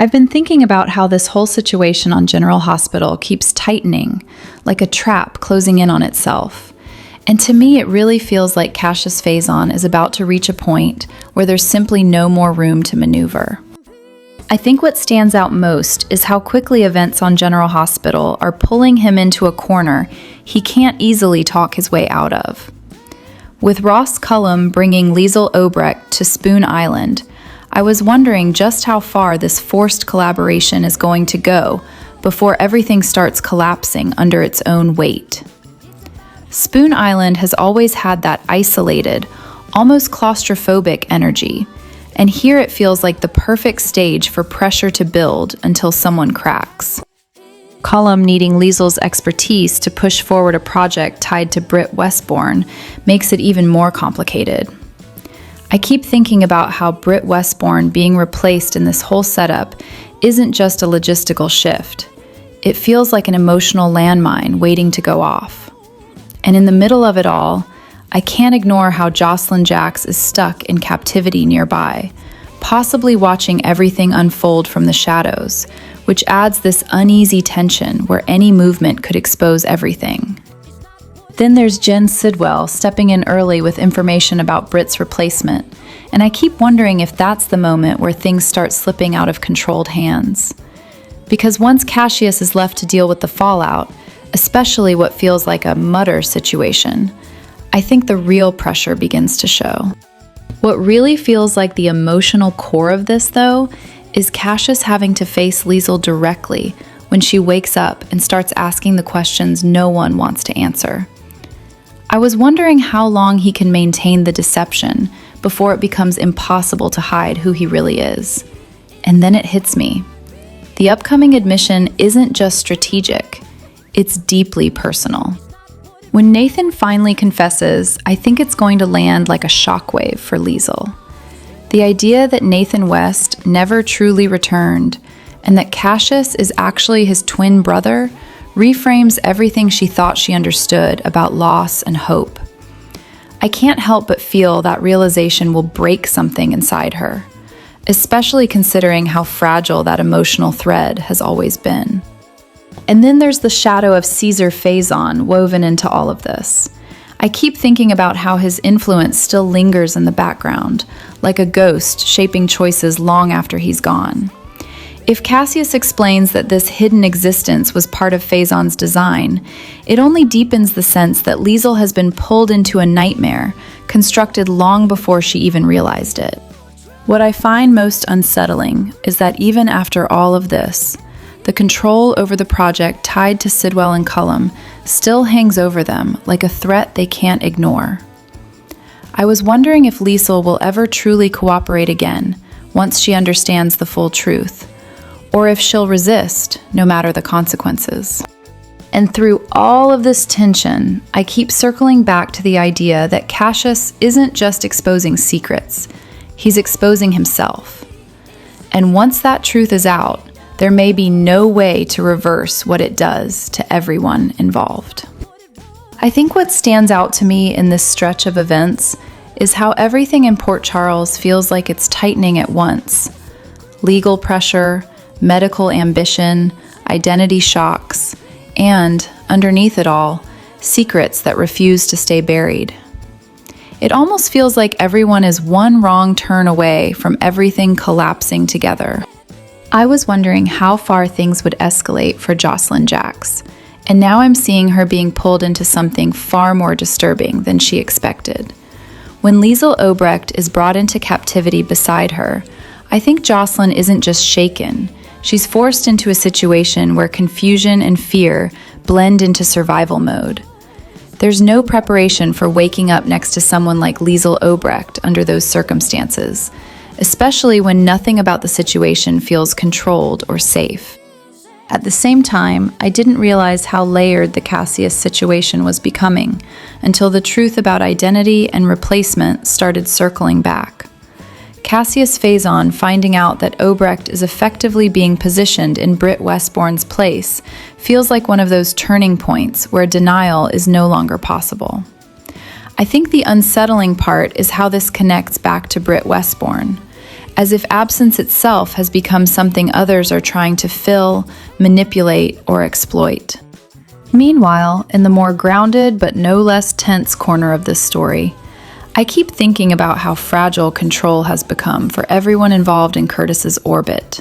I've been thinking about how this whole situation on General Hospital keeps tightening, like a trap closing in on itself. And to me, it really feels like Cassius Faison is about to reach a point where there's simply no more room to maneuver. I think what stands out most is how quickly events on General Hospital are pulling him into a corner he can't easily talk his way out of. With Ross Cullum bringing Leisel Obrecht to Spoon Island, I was wondering just how far this forced collaboration is going to go before everything starts collapsing under its own weight. Spoon Island has always had that isolated, almost claustrophobic energy, and here it feels like the perfect stage for pressure to build until someone cracks. Cullum needing Leisel's expertise to push forward a project tied to Britt Westbourne makes it even more complicated. I keep thinking about how Britt Westbourne being replaced in this whole setup isn't just a logistical shift. It feels like an emotional landmine waiting to go off. And in the middle of it all, I can't ignore how Joselyn Jax is stuck in captivity nearby, possibly watching everything unfold from the shadows, which adds this uneasy tension where any movement could expose everything. Then there's Jen Sidwell stepping in early with information about Britt's replacement, and I keep wondering if that's the moment where things start slipping out of controlled hands. Because once Cassius is left to deal with the fallout, especially what feels like a mutter situation, I think the real pressure begins to show. What really feels like the emotional core of this, though, is Cassius having to face Leisel directly when she wakes up and starts asking the questions no one wants to answer. I was wondering how long he can maintain the deception before it becomes impossible to hide who he really is. And then it hits me. The upcoming admission isn't just strategic, it's deeply personal. When Nathan finally confesses, I think it's going to land like a shockwave for Leisel. The idea that Nathan West never truly returned and that Cassius is actually his twin brother reframes everything she thought she understood about loss and hope. I can't help but feel that realization will break something inside her, especially considering how fragile that emotional thread has always been. And then there's the shadow of Caesar Faison woven into all of this. I keep thinking about how his influence still lingers in the background, like a ghost shaping choices long after he's gone. If Cassius explains that this hidden existence was part of Faison's design, it only deepens the sense that Leisel has been pulled into a nightmare, constructed long before she even realized it. What I find most unsettling is that even after all of this, the control over the project tied to Sidwell and Cullum still hangs over them like a threat they can't ignore. I was wondering if Leisel will ever truly cooperate again once she understands the full truth, or if she'll resist no matter the consequences. And through all of this tension, I keep circling back to the idea that Cassius isn't just exposing secrets, he's exposing himself. And once that truth is out, there may be no way to reverse what it does to everyone involved. I think what stands out to me in this stretch of events is how everything in Port Charles feels like it's tightening at once. Legal pressure, medical ambition, identity shocks, and, underneath it all, secrets that refuse to stay buried. It almost feels like everyone is one wrong turn away from everything collapsing together. I was wondering how far things would escalate for Joselyn Jax, and now I'm seeing her being pulled into something far more disturbing than she expected. When Leisel Obrecht is brought into captivity beside her, I think Joselyn isn't just shaken, she's forced into a situation where confusion and fear blend into survival mode. There's no preparation for waking up next to someone like Leisel Obrecht under those circumstances, especially when nothing about the situation feels controlled or safe. At the same time, I didn't realize how layered the Cassius situation was becoming until the truth about identity and replacement started circling back. Cassius Faison finding out that Obrecht is effectively being positioned in Britt Westbourne's place feels like one of those turning points where denial is no longer possible. I think the unsettling part is how this connects back to Britt Westbourne. as if absence itself has become something others are trying to fill, manipulate, or exploit. Meanwhile, in the more grounded but no less tense corner of this story, I keep thinking about how fragile control has become for everyone involved in Curtis's orbit.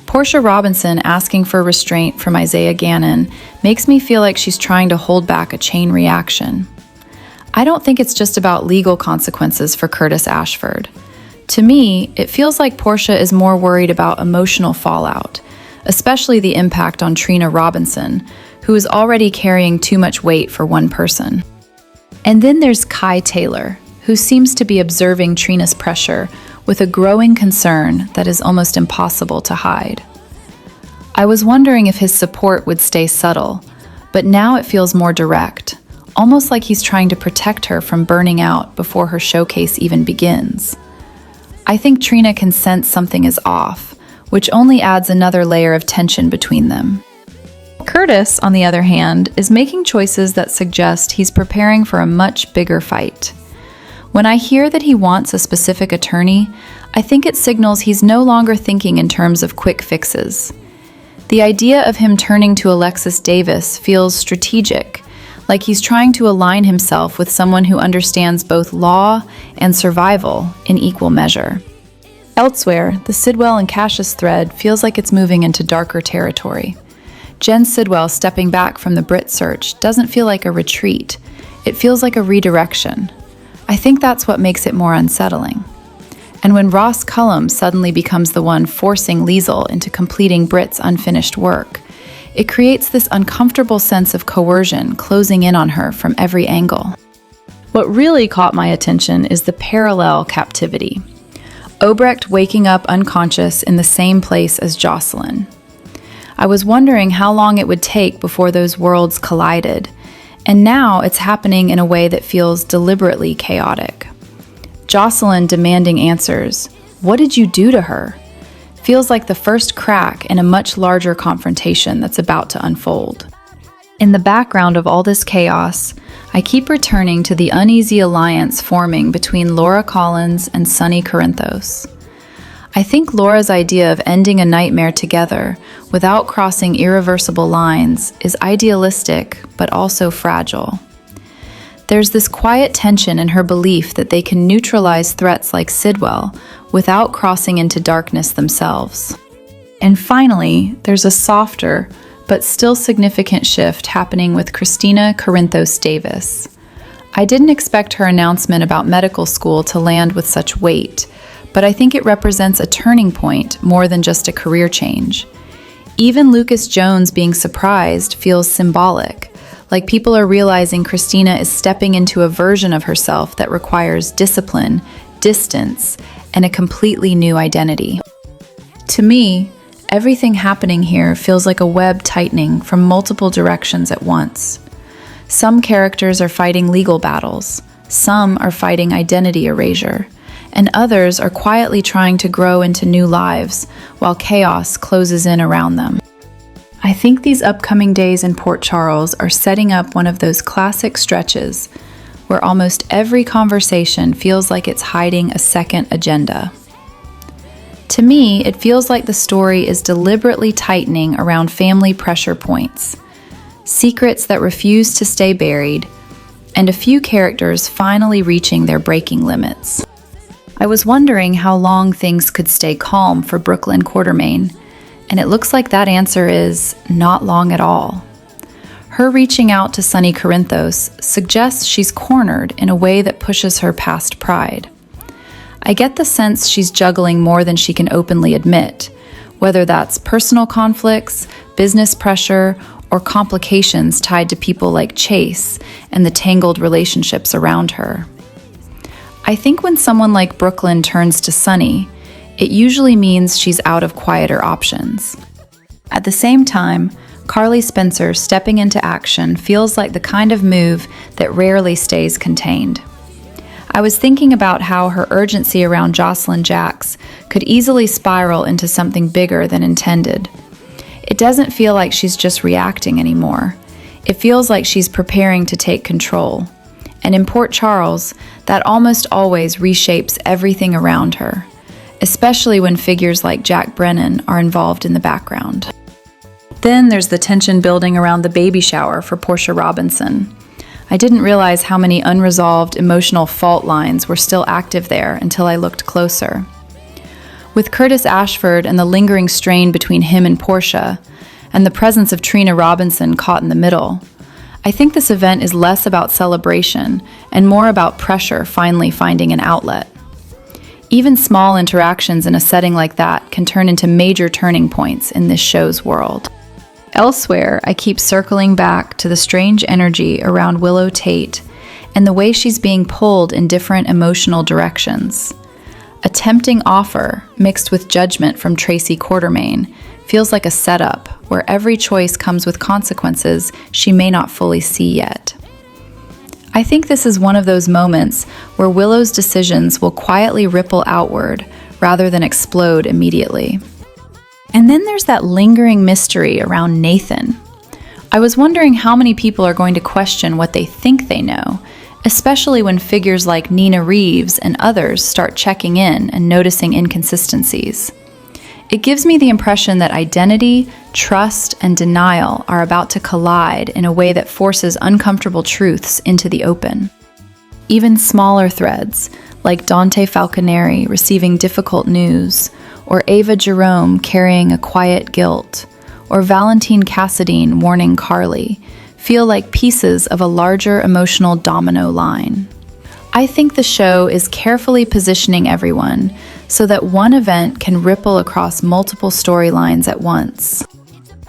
Portia Robinson asking for restraint from Isaiah Gannon makes me feel like she's trying to hold back a chain reaction. I don't think it's just about legal consequences for Curtis Ashford. To me, it feels like Portia is more worried about emotional fallout, especially the impact on Trina Robinson, who is already carrying too much weight for one person. And then there's Kai Taylor, who seems to be observing Trina's pressure with a growing concern that is almost impossible to hide. I was wondering if his support would stay subtle, but now it feels more direct, almost like he's trying to protect her from burning out before her showcase even begins. I think Trina can sense something is off, which only adds another layer of tension between them. Curtis, on the other hand, is making choices that suggest he's preparing for a much bigger fight. When I hear that he wants a specific attorney, I think it signals he's no longer thinking in terms of quick fixes. The idea of him turning to Alexis Davis feels strategic, like he's trying to align himself with someone who understands both law and survival in equal measure. Elsewhere, the Sidwell and Casius thread feels like it's moving into darker territory. Jen Sidwell stepping back from the Britt search doesn't feel like a retreat, it feels like a redirection. I think that's what makes it more unsettling. And when Ross Cullum suddenly becomes the one forcing Leisel into completing Britt's unfinished work, it creates this uncomfortable sense of coercion closing in on her from every angle. What really caught my attention is the parallel Captivity. Obrecht waking up unconscious in the same place as Joselyn. I was wondering how long it would take before those worlds collided, and now it's happening in a way that feels deliberately chaotic. Joselyn demanding answers. What did you do to her? Feels like the first crack in a much larger confrontation that's about to unfold. In the background of all this chaos, I keep returning to the uneasy alliance forming between Laura Collins and Sonny Corinthos. I think Laura's idea of ending a nightmare together without crossing irreversible lines is idealistic but also fragile. There's this quiet tension in her belief that they can neutralize threats like Sidwell without crossing into darkness themselves. And finally, there's a softer but still significant shift happening with Christina Corinthos Davis. I didn't expect her announcement about medical school to land with such weight, but I think it represents a turning point more than just a career change. Even Lucas Jones being surprised feels symbolic, like people are realizing Christina is stepping into a version of herself that requires discipline, distance, and a completely new identity. To me, everything happening here feels like a web tightening from multiple directions at once. Some characters are fighting legal battles, some are fighting identity erasure, and others are quietly trying to grow into new lives while chaos closes in around them. I think these upcoming days in Port Charles are setting up one of those classic stretches where almost every conversation feels like it's hiding a second agenda. To me, it feels like the story is deliberately tightening around family pressure points, secrets that refuse to stay buried, and a few characters finally reaching their breaking limits. I was wondering how long things could stay calm for Brooklyn Quartermain, and it looks like that answer is not long at all. Her reaching out to Sonny Corinthos suggests she's cornered in a way that pushes her past pride. I get the sense she's juggling more than she can openly admit, whether that's personal conflicts, business pressure, or complications tied to people like Chase and the tangled relationships around her. I think when someone like Brooklyn turns to Sonny, it usually means she's out of quieter options. At the same time, Carly Spencer stepping into action feels like the kind of move that rarely stays contained. I was thinking about how her urgency around Joselyn Jacks could easily spiral into something bigger than intended. It doesn't feel like she's just reacting anymore. It feels like she's preparing to take control. And in Port Charles, that almost always reshapes everything around her. especially when figures like Jack Brennan are involved in the background. Then there's the tension building around the baby shower for Portia Robinson. I didn't realize how many unresolved emotional fault lines were still active there until I looked closer. With Curtis Ashford and the lingering strain between him and Portia, and the presence of Trina Robinson caught in the middle, I think this event is less about celebration and more about pressure finally finding an outlet. Even small interactions in a setting like that can turn into major turning points in this show's world. Elsewhere, I keep circling back to the strange energy around Willow Tate and the way she's being pulled in different emotional directions. A tempting offer, mixed with judgment from Tracy Quartermaine, feels like a setup where every choice comes with consequences she may not fully see yet. I think this is one of those moments where Willow's decisions will quietly ripple outward rather than explode immediately. And then there's that lingering mystery around Nathan. I was wondering how many people are going to question what they think they know, especially when figures like Nina Reeves and others start checking in and noticing inconsistencies. It gives me the impression that identity, trust, and denial are about to collide in a way that forces uncomfortable truths into the open. Even smaller threads, like Dante Falconeri receiving difficult news, or Ava Jerome carrying a quiet guilt, or Valentine Cassadine warning Carly, feel like pieces of a larger emotional domino line. I think the show is carefully positioning everyone so that one event can ripple across multiple storylines at once.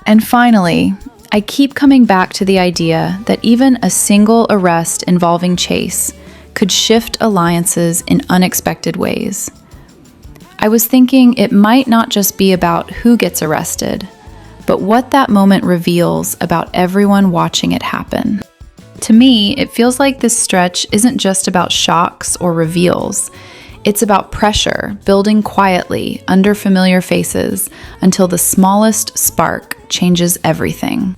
And finally, I keep coming back to the idea that even a single arrest involving Chase could shift alliances in unexpected ways. I was thinking it might not just be about who gets arrested, but what that moment reveals about everyone watching it happen. To me, it feels like this stretch isn't just about shocks or reveals. It's about pressure building quietly under familiar faces until the smallest spark changes everything.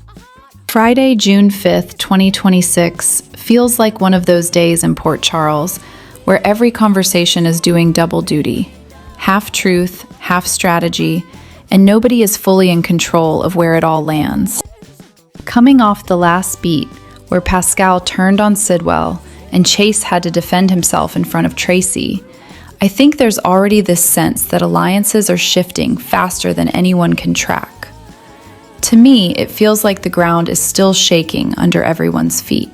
Friday, June 5th, 2026 feels like one of those days in Port Charles where every conversation is doing double duty. Half truth, half strategy, and nobody is fully in control of where it all lands. Coming off the last beat, where Pascal turned on Sidwell and Chase had to defend himself in front of Tracy, I think there's already this sense that alliances are shifting faster than anyone can track. To me, it feels like the ground is still shaking under everyone's feet.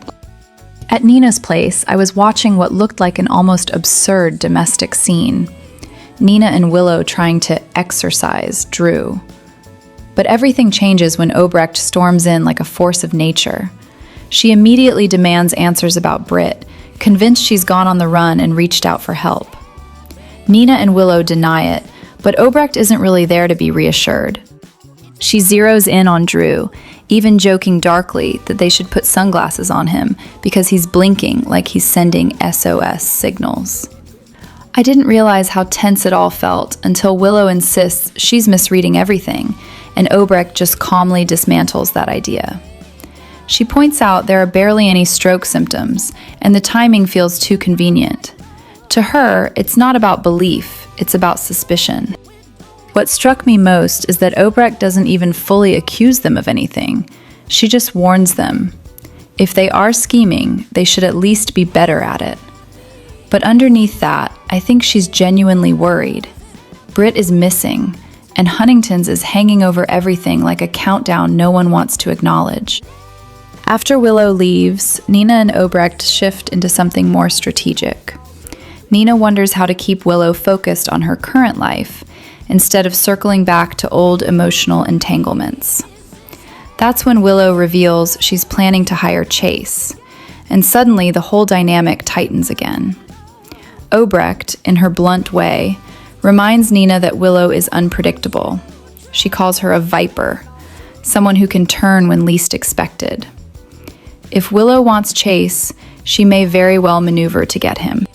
At Nina's place, I was watching what looked like an almost absurd domestic scene. Nina and Willow trying to exorcise Drew. But everything changes when Obrecht storms in like a force of nature. She immediately demands answers about Britt, convinced she's gone on the run and reached out for help. Nina and Willow deny it, but Obrecht isn't really there to be reassured. She zeroes in on Drew, even joking darkly that they should put sunglasses on him because he's blinking like he's sending SOS signals. I didn't realize how tense it all felt until Willow insists she's misreading everything, and Obrecht just calmly dismantles that idea. She points out there are barely any stroke symptoms, and the timing feels too convenient. To her, it's not about belief, it's about suspicion. What struck me most is that Obrecht doesn't even fully accuse them of anything. She just warns them. If they are scheming, they should at least be better at it. But underneath that, I think she's genuinely worried. Britt is missing, and Huntington's is hanging over everything like a countdown no one wants to acknowledge. After Willow leaves, Nina and Obrecht shift into something more strategic. Nina wonders how to keep Willow focused on her current life, instead of circling back to old emotional entanglements. That's when Willow reveals she's planning to hire Chase, and suddenly the whole dynamic tightens again. Obrecht, in her blunt way, reminds Nina that Willow is unpredictable. She calls her a viper, someone who can turn when least expected. If Willow wants Chase, she may very well maneuver to get him.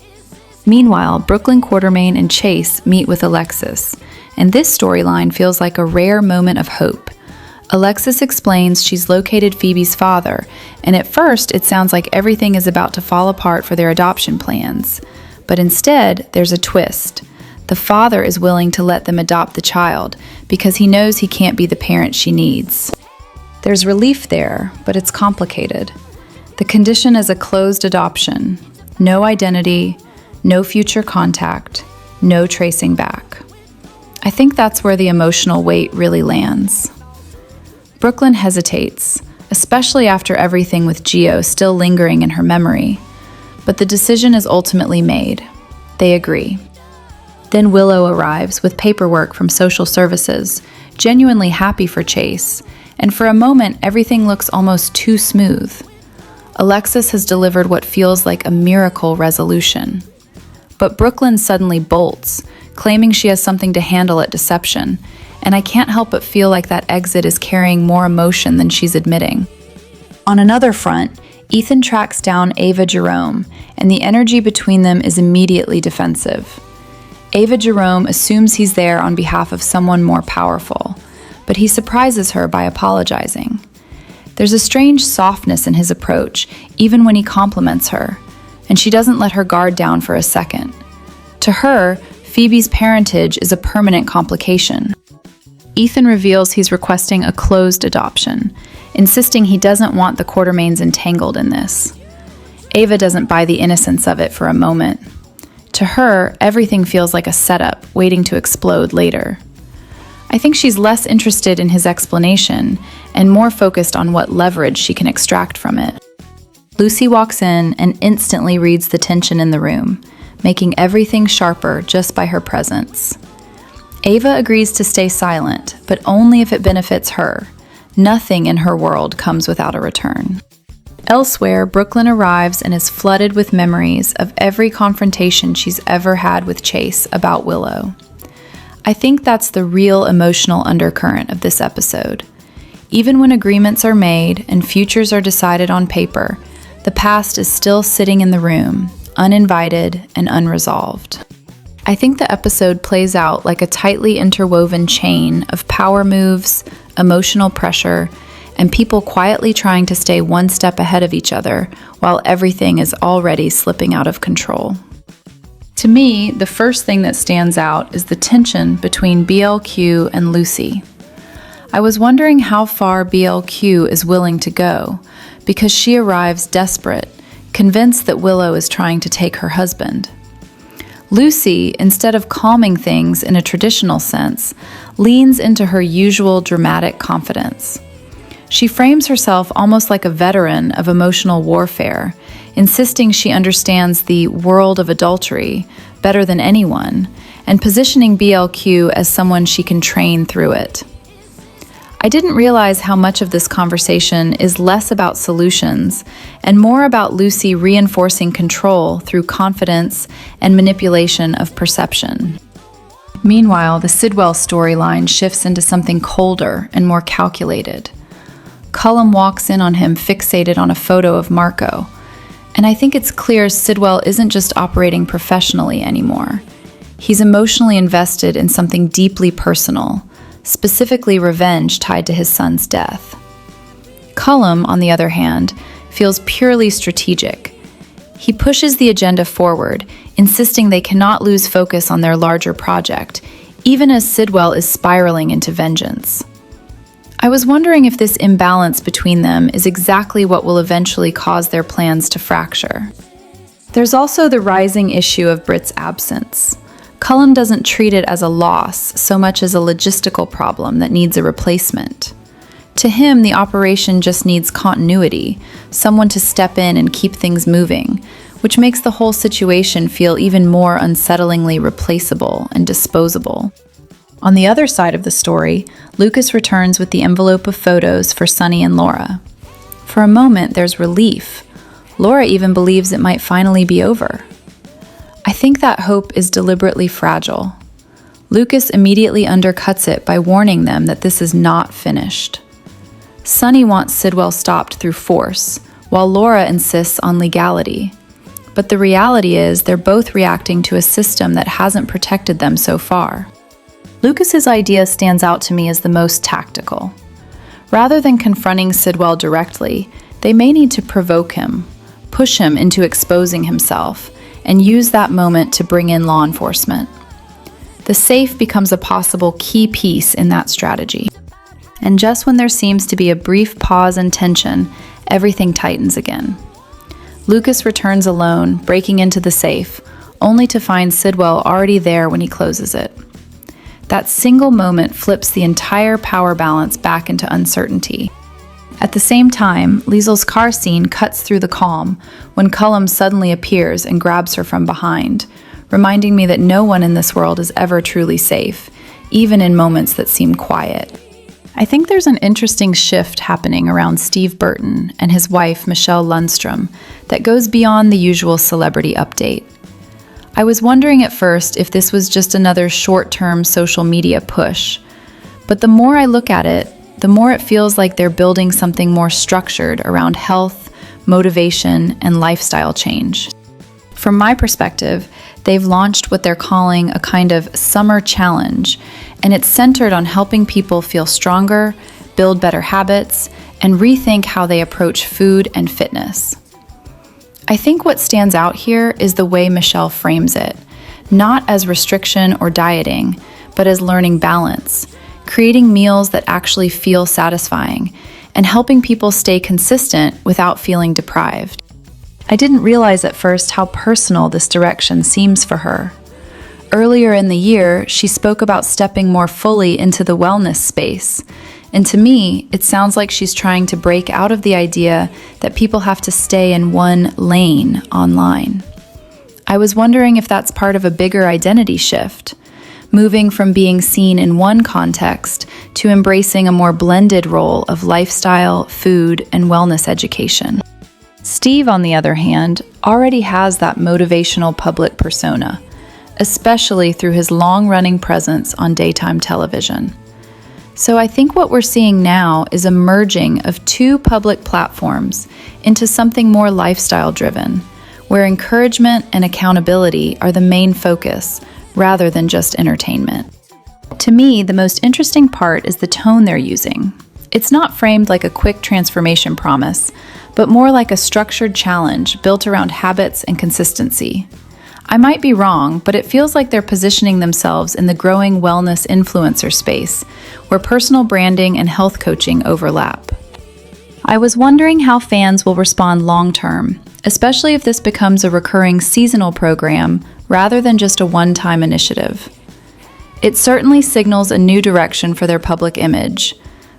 Meanwhile, Brooklyn Quartermaine and Chase meet with Alexis, and this storyline feels like a rare moment of hope. Alexis explains she's located Phoebe's father, and at first it sounds like everything is about to fall apart for their adoption plans. But instead, there's a twist. the father is willing to let them adopt the child because he knows he can't be the parent she needs. There's relief there, but it's complicated. The condition is a closed adoption. No identity, no future contact, no tracing back. I think that's where the emotional weight really lands. Brooklyn hesitates, especially after everything with Gio still lingering in her memory. But the decision is ultimately made. They agree. Then Willow arrives with paperwork from social services, genuinely happy for Chase, and for a moment everything looks almost too smooth. Alexis has delivered what feels like a miracle resolution. But Brooklyn suddenly bolts, claiming she has something to handle at deception, and I can't help but feel like that exit is carrying more emotion than she's admitting. On another front, Ethan tracks down Ava Jerome, and the energy between them is immediately defensive. Ava Jerome assumes he's there on behalf of someone more powerful, but he surprises her by apologizing. There's a strange softness in his approach, even when he compliments her, and she doesn't let her guard down for a second. To her, Phoebe's parentage is a permanent complication. Ethan reveals he's requesting a closed adoption, insisting he doesn't want the Quartermaines entangled in this. Ava doesn't buy the innocence of it for a moment. To her, everything feels like a setup waiting to explode later. I think she's less interested in his explanation and more focused on what leverage she can extract from it. Lucy walks in and instantly reads the tension in the room, making everything sharper just by her presence. Ava agrees to stay silent, but only if it benefits her. Nothing in her world comes without a return. Elsewhere, Brooklyn arrives and is flooded with memories of every confrontation she's ever had with Chase about Willow. I think that's the real emotional undercurrent of this episode. Even when agreements are made and futures are decided on paper, the past is still sitting in the room, uninvited and unresolved. I think the episode plays out like a tightly interwoven chain of power moves, emotional pressure, and people quietly trying to stay one step ahead of each other while everything is already slipping out of control. To me, the first thing that stands out is the tension between BLQ and Lucy. I was wondering how far BLQ is willing to go, because she arrives desperate, convinced that Willow is trying to take her husband. Lucy, instead of calming things in a traditional sense, leans into her usual dramatic confidence. She frames herself almost like a veteran of emotional warfare, insisting she understands the world of adultery better than anyone, and positioning BLQ as someone she can train through it. I didn't realize how much of this conversation is less about solutions and more about Lucy reinforcing control through confidence and manipulation of perception. Meanwhile, the Sidwell storyline shifts into something colder and more calculated. Cullum walks in on him fixated on a photo of Marco, and I think it's clear Sidwell isn't just operating professionally anymore. He's emotionally invested in something deeply personal, specifically revenge tied to his son's death. Cullum, on the other hand, feels purely strategic. He pushes the agenda forward, insisting they cannot lose focus on their larger project, even as Sidwell is spiraling into vengeance. I was wondering if this imbalance between them is exactly what will eventually cause their plans to fracture. There's also the rising issue of Britt's absence. Cullum doesn't treat it as a loss so much as a logistical problem that needs a replacement. To him, the operation just needs continuity, someone to step in and keep things moving, which makes the whole situation feel even more unsettlingly replaceable and disposable. On the other side of the story, Lucas returns with the envelope of photos for Sunny and Laura. For a moment, there's relief. Laura even believes it might finally be over. I think that hope is deliberately fragile. Lucas immediately undercuts it by warning them that this is not finished. Sunny wants Sidwell stopped through force, while Laura insists on legality. But the reality is they're both reacting to a system that hasn't protected them so far. Lucas's idea stands out to me as the most tactical. Rather than confronting Sidwell directly, they may need to provoke him, push him into exposing himself, and use that moment to bring in law enforcement. The safe becomes a possible key piece in that strategy. And just when there seems to be a brief pause and tension, everything tightens again. Lucas returns alone, breaking into the safe, only to find Sidwell already there when he closes it. That single moment flips the entire power balance back into uncertainty. At the same time, Leisel's car scene cuts through the calm when Cullum suddenly appears and grabs her from behind, reminding me that no one in this world is ever truly safe, even in moments that seem quiet. I think there's an interesting shift happening around Steve Burton and his wife, Michelle Lundstrom, that goes beyond the usual celebrity update. I was wondering at first if this was just another short-term social media push, but the more I look at it, the more it feels like they're building something more structured around health, motivation, and lifestyle change. From my perspective, they've launched what they're calling a kind of summer challenge, and it's centered on helping people feel stronger, build better habits, and rethink how they approach food and fitness. I think what stands out here is the way Michelle frames it, not as restriction or dieting, but as learning balance, creating meals that actually feel satisfying, and helping people stay consistent without feeling deprived. I didn't realize at first how personal this direction seems for her. Earlier in the year, she spoke about stepping more fully into the wellness space, and to me, it sounds like she's trying to break out of the idea that people have to stay in one lane online. I was wondering if that's part of a bigger identity shift, moving from being seen in one context to embracing a more blended role of lifestyle, food, and wellness education. Steve, on the other hand, already has that motivational public persona, especially through his long-running presence on daytime television. So I think what we're seeing now is a merging of two public platforms into something more lifestyle-driven, where encouragement and accountability are the main focus, rather than just entertainment. To me, the most interesting part is the tone they're using. It's not framed like a quick transformation promise, but more like a structured challenge built around habits and consistency. I might be wrong, but it feels like they're positioning themselves in the growing wellness influencer space, where personal branding and health coaching overlap. I was wondering how fans will respond long-term, especially if this becomes a recurring seasonal program rather than just a one-time initiative. It certainly signals a new direction for their public image,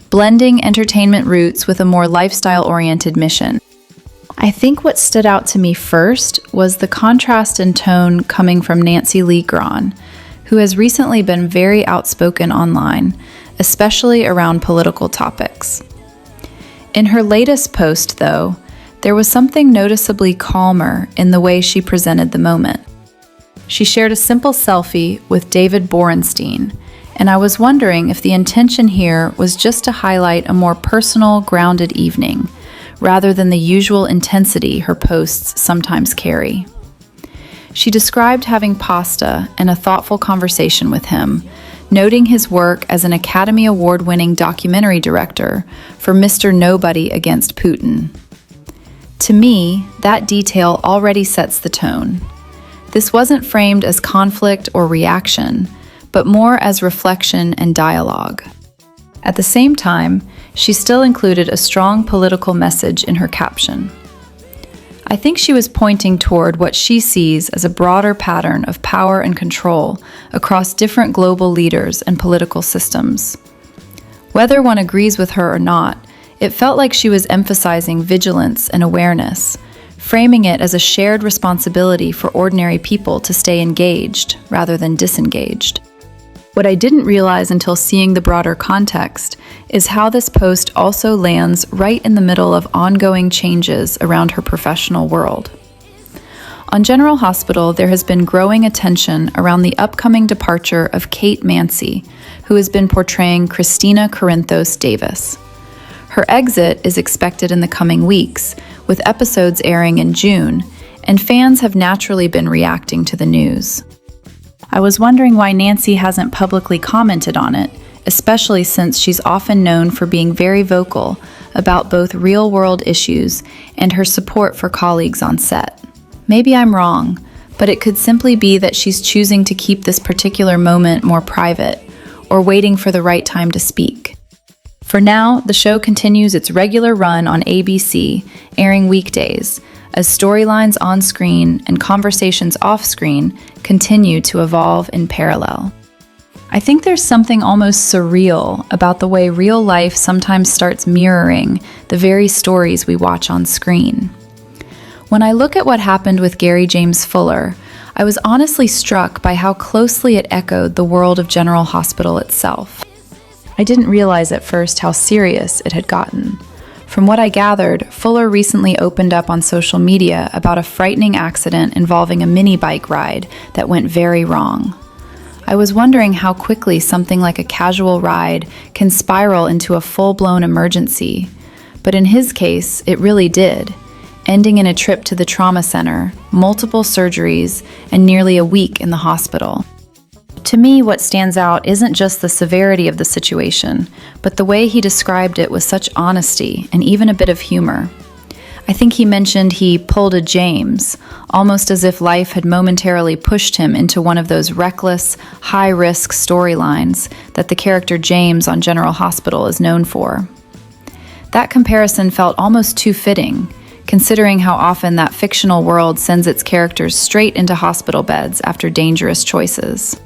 blending entertainment roots with a more lifestyle-oriented mission. I think what stood out to me first was the contrast in tone coming from Nancy Lee Grahn, who has recently been very outspoken online, especially around political topics. In her latest post, though, there was something noticeably calmer in the way she presented the moment. She shared a simple selfie with David Borenstein, and I was wondering if the intention here was just to highlight a more personal, grounded evening, rather than the usual intensity her posts sometimes carry. She described having pasta and a thoughtful conversation with him, noting his work as an Academy Award-winning documentary director for Mr. Nobody Against Putin. To me, that detail already sets the tone. This wasn't framed as conflict or reaction, but more as reflection and dialogue. At the same time, she still included a strong political message in her caption. I think she was pointing toward what she sees as a broader pattern of power and control across different global leaders and political systems. Whether one agrees with her or not, it felt like she was emphasizing vigilance and awareness, framing it as a shared responsibility for ordinary people to stay engaged rather than disengaged. What I didn't realize until seeing the broader context is how this post also lands right in the middle of ongoing changes around her professional world. On General Hospital, there has been growing attention around the upcoming departure of Kate Mansi, who has been portraying Christina Corinthos Davis. Her exit is expected in the coming weeks, with episodes airing in June, and fans have naturally been reacting to the news. I was wondering why Nancy hasn't publicly commented on it, especially since she's often known for being very vocal about both real-world issues and her support for colleagues on set. Maybe I'm wrong, but it could simply be that she's choosing to keep this particular moment more private, or waiting for the right time to speak. For now, the show continues its regular run on ABC, airing weekdays, as storylines on screen and conversations off screen continue to evolve in parallel. I think there's something almost surreal about the way real life sometimes starts mirroring the very stories we watch on screen. When I look at what happened with Gary James Fuller, I was honestly struck by how closely it echoed the world of General Hospital itself. I didn't realize at first how serious it had gotten. From what I gathered, Fuller recently opened up on social media about a frightening accident involving a mini bike ride that went very wrong. I was wondering how quickly something like a casual ride can spiral into a full-blown emergency, but in his case, it really did, ending in a trip to the trauma center, multiple surgeries, and nearly a week in the hospital. To me, what stands out isn't just the severity of the situation, but the way he described it with such honesty and even a bit of humor. I think he mentioned he pulled a James, almost as if life had momentarily pushed him into one of those reckless, high-risk storylines that the character James on General Hospital is known for. That comparison felt almost too fitting, considering how often that fictional world sends its characters straight into hospital beds after dangerous choices.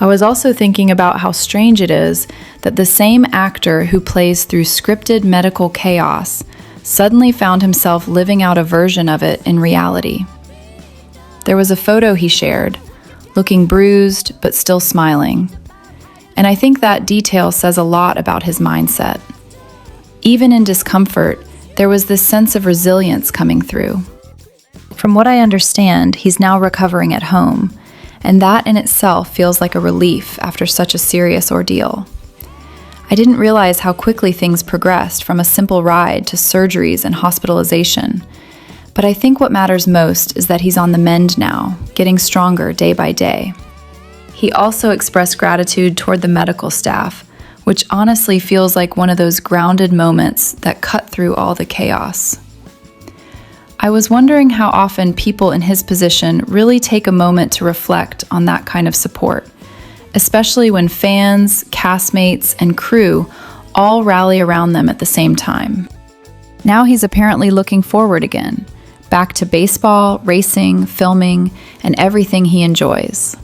I was also thinking about how strange it is that the same actor who plays through scripted medical chaos suddenly found himself living out a version of it in reality. There was a photo he shared, looking bruised but still smiling. And I think that detail says a lot about his mindset. Even in discomfort, there was this sense of resilience coming through. From what I understand, he's now recovering at home, and that in itself feels like a relief after such a serious ordeal. I didn't realize how quickly things progressed from a simple ride to surgeries and hospitalization, but I think what matters most is that he's on the mend now, getting stronger day by day. He also expressed gratitude toward the medical staff, which honestly feels like one of those grounded moments that cut through all the chaos. I was wondering how often people in his position really take a moment to reflect on that kind of support, especially when fans, castmates, and crew all rally around them at the same time. Now he's apparently looking forward again, back to baseball, racing, filming, and everything he enjoys.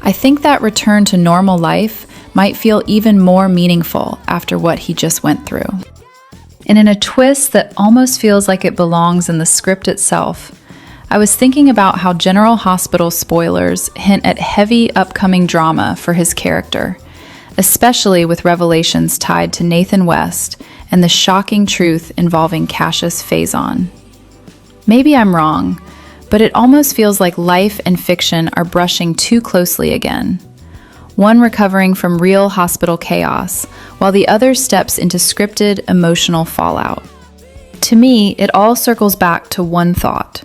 I think that return to normal life might feel even more meaningful after what he just went through. And in a twist that almost feels like it belongs in the script itself, I was thinking about how General Hospital spoilers hint at heavy upcoming drama for his character, especially with revelations tied to Nathan West and the shocking truth involving Cassius Faison. Maybe I'm wrong, but it almost feels like life and fiction are brushing too closely again. One recovering from real hospital chaos, while the other steps into scripted emotional fallout. To me, it all circles back to one thought.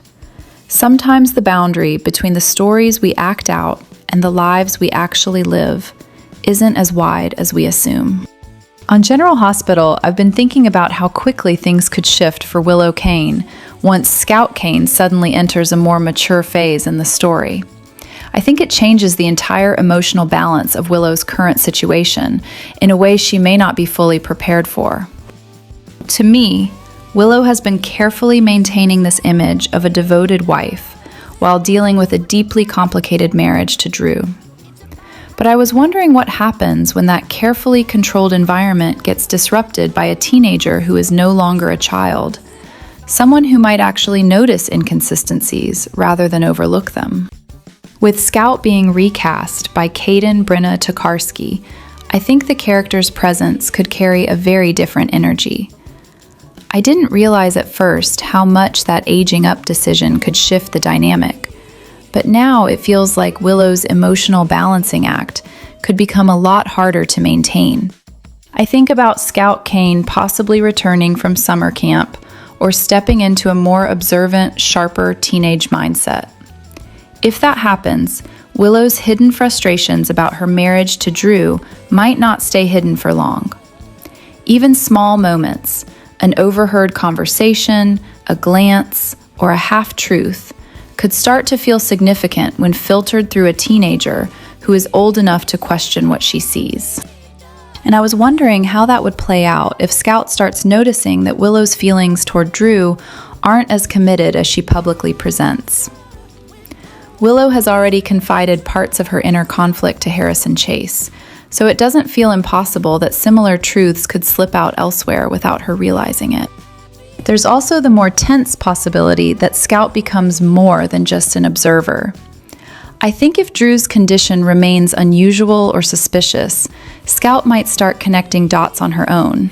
Sometimes the boundary between the stories we act out and the lives we actually live isn't as wide as we assume. On General Hospital, I've been thinking about how quickly things could shift for Willow Kane once Scout Kane suddenly enters a more mature phase in the story. I think it changes the entire emotional balance of Willow's current situation in a way she may not be fully prepared for. To me, Willow has been carefully maintaining this image of a devoted wife while dealing with a deeply complicated marriage to Drew. But I was wondering what happens when that carefully controlled environment gets disrupted by a teenager who is no longer a child, someone who might actually notice inconsistencies rather than overlook them. With Scout being recast by Caden Brenna Tokarski, I think the character's presence could carry a very different energy. I didn't realize at first how much that aging up decision could shift the dynamic, but now it feels like Willow's emotional balancing act could become a lot harder to maintain. I think about Scout Kane possibly returning from summer camp or stepping into a more observant, sharper teenage mindset. If that happens, Willow's hidden frustrations about her marriage to Drew might not stay hidden for long. Even small moments, an overheard conversation, a glance, or a half-truth, could start to feel significant when filtered through a teenager who is old enough to question what she sees. And I was wondering how that would play out if Scout starts noticing that Willow's feelings toward Drew aren't as committed as she publicly presents. Willow has already confided parts of her inner conflict to Harrison Chase, so it doesn't feel impossible that similar truths could slip out elsewhere without her realizing it. There's also the more tense possibility that Scout becomes more than just an observer. I think if Drew's condition remains unusual or suspicious, Scout might start connecting dots on her own.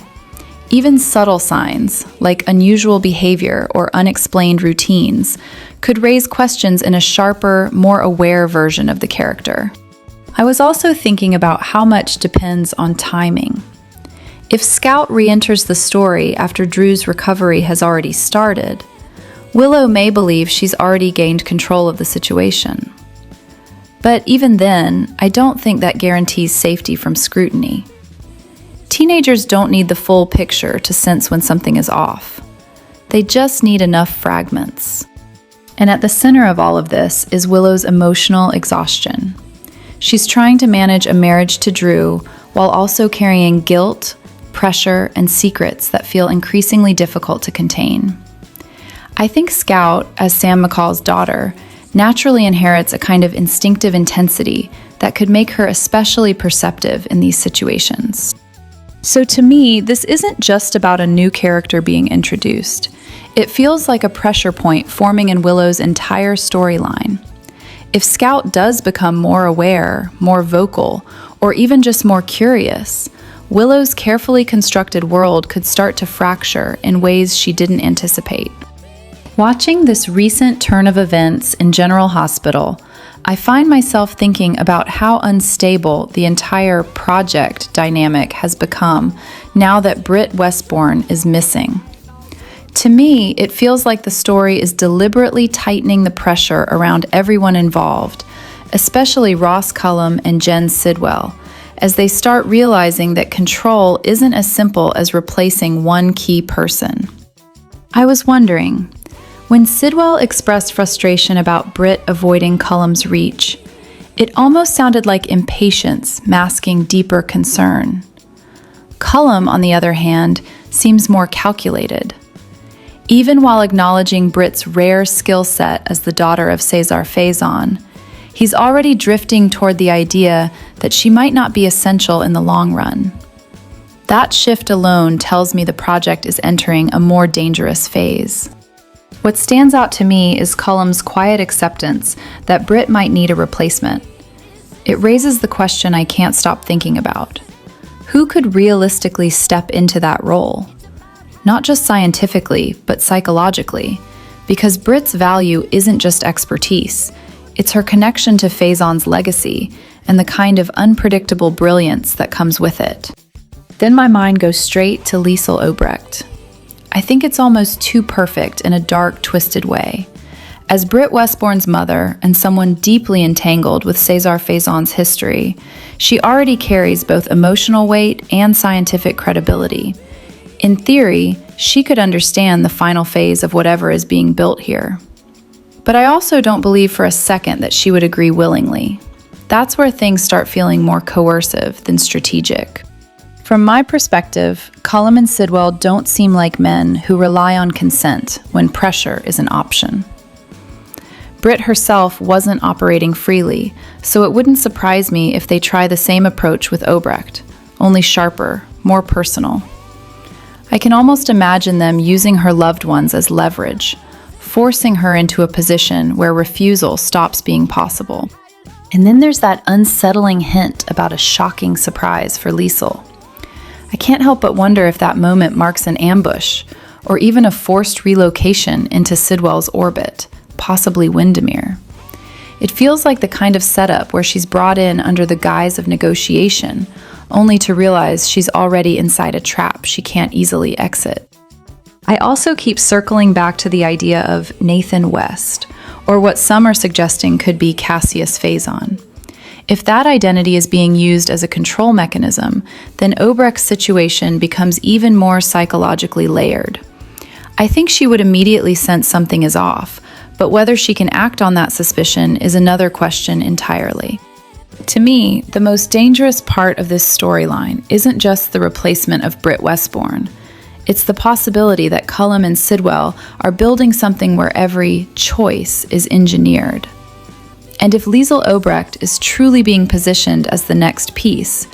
Even subtle signs, like unusual behavior or unexplained routines, could raise questions in a sharper, more aware version of the character. I was also thinking about how much depends on timing. If Scout re-enters the story after Drew's recovery has already started, Willow may believe she's already gained control of the situation. But even then, I don't think that guarantees safety from scrutiny. Teenagers don't need the full picture to sense when something is off. They just need enough fragments. And at the center of all of this is Willow's emotional exhaustion. She's trying to manage a marriage to Drew while also carrying guilt, pressure, and secrets that feel increasingly difficult to contain. I think Scout, as Sam McCall's daughter, naturally inherits a kind of instinctive intensity that could make her especially perceptive in these situations. So to me, this isn't just about a new character being introduced. It feels like a pressure point forming in Willow's entire storyline. If Scout does become more aware, more vocal, or even just more curious, Willow's carefully constructed world could start to fracture in ways she didn't anticipate. Watching this recent turn of events in General Hospital, I find myself thinking about how unstable the entire project dynamic has become now that Britt Westbourne is missing. To me, it feels like the story is deliberately tightening the pressure around everyone involved, especially Ross Cullum and Jen Sidwell, as they start realizing that control isn't as simple as replacing one key person. I was wondering, when Sidwell expressed frustration about Britt avoiding Cullum's reach, it almost sounded like impatience masking deeper concern. Cullum, on the other hand, seems more calculated. Even while acknowledging Britt's rare skill set as the daughter of Cesar Faison, he's already drifting toward the idea that she might not be essential in the long run. That shift alone tells me the project is entering a more dangerous phase. What stands out to me is Cullum's quiet acceptance that Britt might need a replacement. It raises the question I can't stop thinking about. Who could realistically step into that role? Not just scientifically, but psychologically, because Britt's value isn't just expertise, it's her connection to Faison's legacy and the kind of unpredictable brilliance that comes with it. Then my mind goes straight to Leisel Obrecht. I think it's almost too perfect in a dark, twisted way. As Britt Westbourne's mother and someone deeply entangled with Cesar Faison's history, she already carries both emotional weight and scientific credibility. In theory, she could understand the final phase of whatever is being built here. But I also don't believe for a second that she would agree willingly. That's where things start feeling more coercive than strategic. From my perspective, Cullum and Sidwell don't seem like men who rely on consent when pressure is an option. Britt herself wasn't operating freely, so it wouldn't surprise me if they try the same approach with Obrecht, only sharper, more personal. I can almost imagine them using her loved ones as leverage, forcing her into a position where refusal stops being possible. And then there's that unsettling hint about a shocking surprise for Leisel. I can't help but wonder if that moment marks an ambush, or even a forced relocation into Sidwell's orbit, possibly Windermere. It feels like the kind of setup where she's brought in under the guise of negotiation, only to realize she's already inside a trap she can't easily exit. I also keep circling back to the idea of Nathan West, or what some are suggesting could be Cassius Faison. If that identity is being used as a control mechanism, then Obrecht's situation becomes even more psychologically layered. I think she would immediately sense something is off, But whether she can act on that suspicion is another question entirely. To me, the most dangerous part of this storyline isn't just the replacement of Britt Westbourne. It's the possibility that Cullum and Sidwell are building something where every choice is engineered. And if Leisel Obrecht is truly being positioned as the next piece,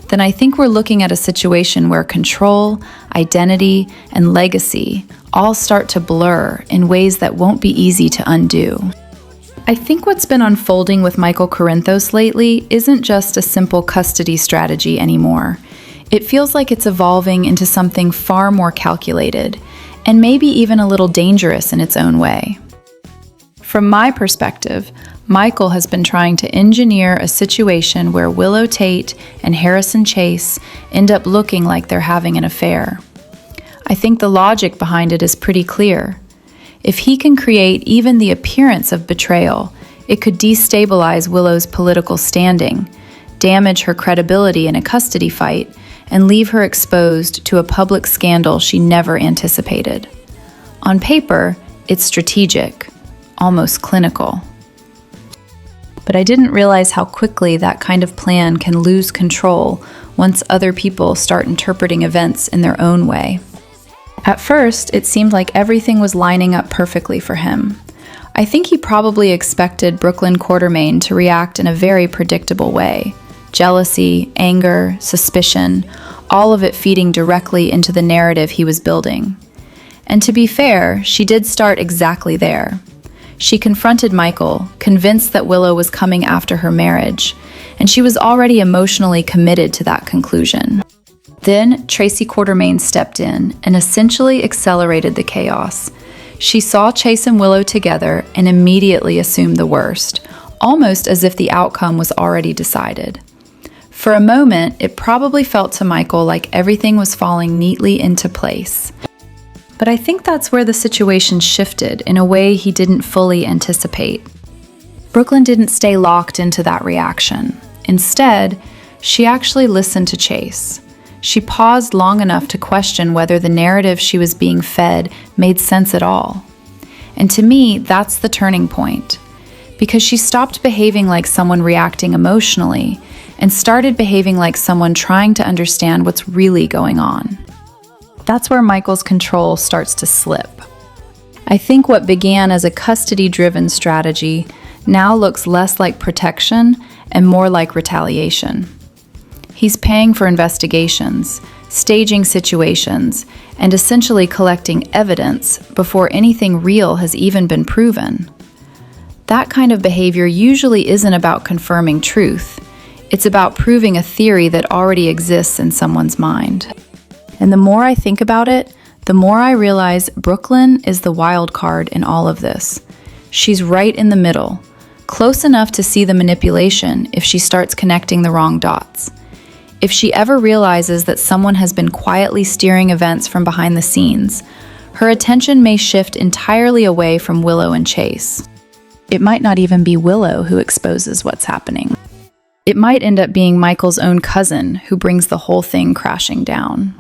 then I think we're looking at a situation where control, identity, and legacy all start to blur in ways that won't be easy to undo. I think what's been unfolding with Michael Corinthos lately isn't just a simple custody strategy anymore. It feels like it's evolving into something far more calculated, and maybe even a little dangerous in its own way. From my perspective, Michael has been trying to engineer a situation where Willow Tate and Harrison Chase end up looking like they're having an affair. I think the logic behind it is pretty clear. If he can create even the appearance of betrayal, it could destabilize Willow's political standing, damage her credibility in a custody fight, and leave her exposed to a public scandal she never anticipated. On paper, it's strategic, almost clinical. But I didn't realize how quickly that kind of plan can lose control once other people start interpreting events in their own way. At first, it seemed like everything was lining up perfectly for him. I think he probably expected Brooklyn Quartermaine to react in a very predictable way. Jealousy, anger, suspicion, all of it feeding directly into the narrative he was building. And to be fair, she did start exactly there. She confronted Michael, convinced that Willow was coming after her marriage, and she was already emotionally committed to that conclusion. Then Tracy Quartermaine stepped in and essentially accelerated the chaos. She saw Chase and Willow together and immediately assumed the worst, almost as if the outcome was already decided. For a moment, it probably felt to Michael like everything was falling neatly into place. But I think that's where the situation shifted in a way he didn't fully anticipate. Brooklyn didn't stay locked into that reaction. Instead, she actually listened to Chase. She paused long enough to question whether the narrative she was being fed made sense at all. And to me, that's the turning point. Because she stopped behaving like someone reacting emotionally and started behaving like someone trying to understand what's really going on. That's where Michael's control starts to slip. I think what began as a custody-driven strategy now looks less like protection and more like retaliation. He's paying for investigations, staging situations, and essentially collecting evidence before anything real has even been proven. That kind of behavior usually isn't about confirming truth. It's about proving a theory that already exists in someone's mind. And the more I think about it, the more I realize Brooklyn is the wild card in all of this. She's right in the middle, close enough to see the manipulation if she starts connecting the wrong dots. If she ever realizes that someone has been quietly steering events from behind the scenes, her attention may shift entirely away from Willow and Chase. It might not even be Willow who exposes what's happening. It might end up being Michael's own cousin who brings the whole thing crashing down.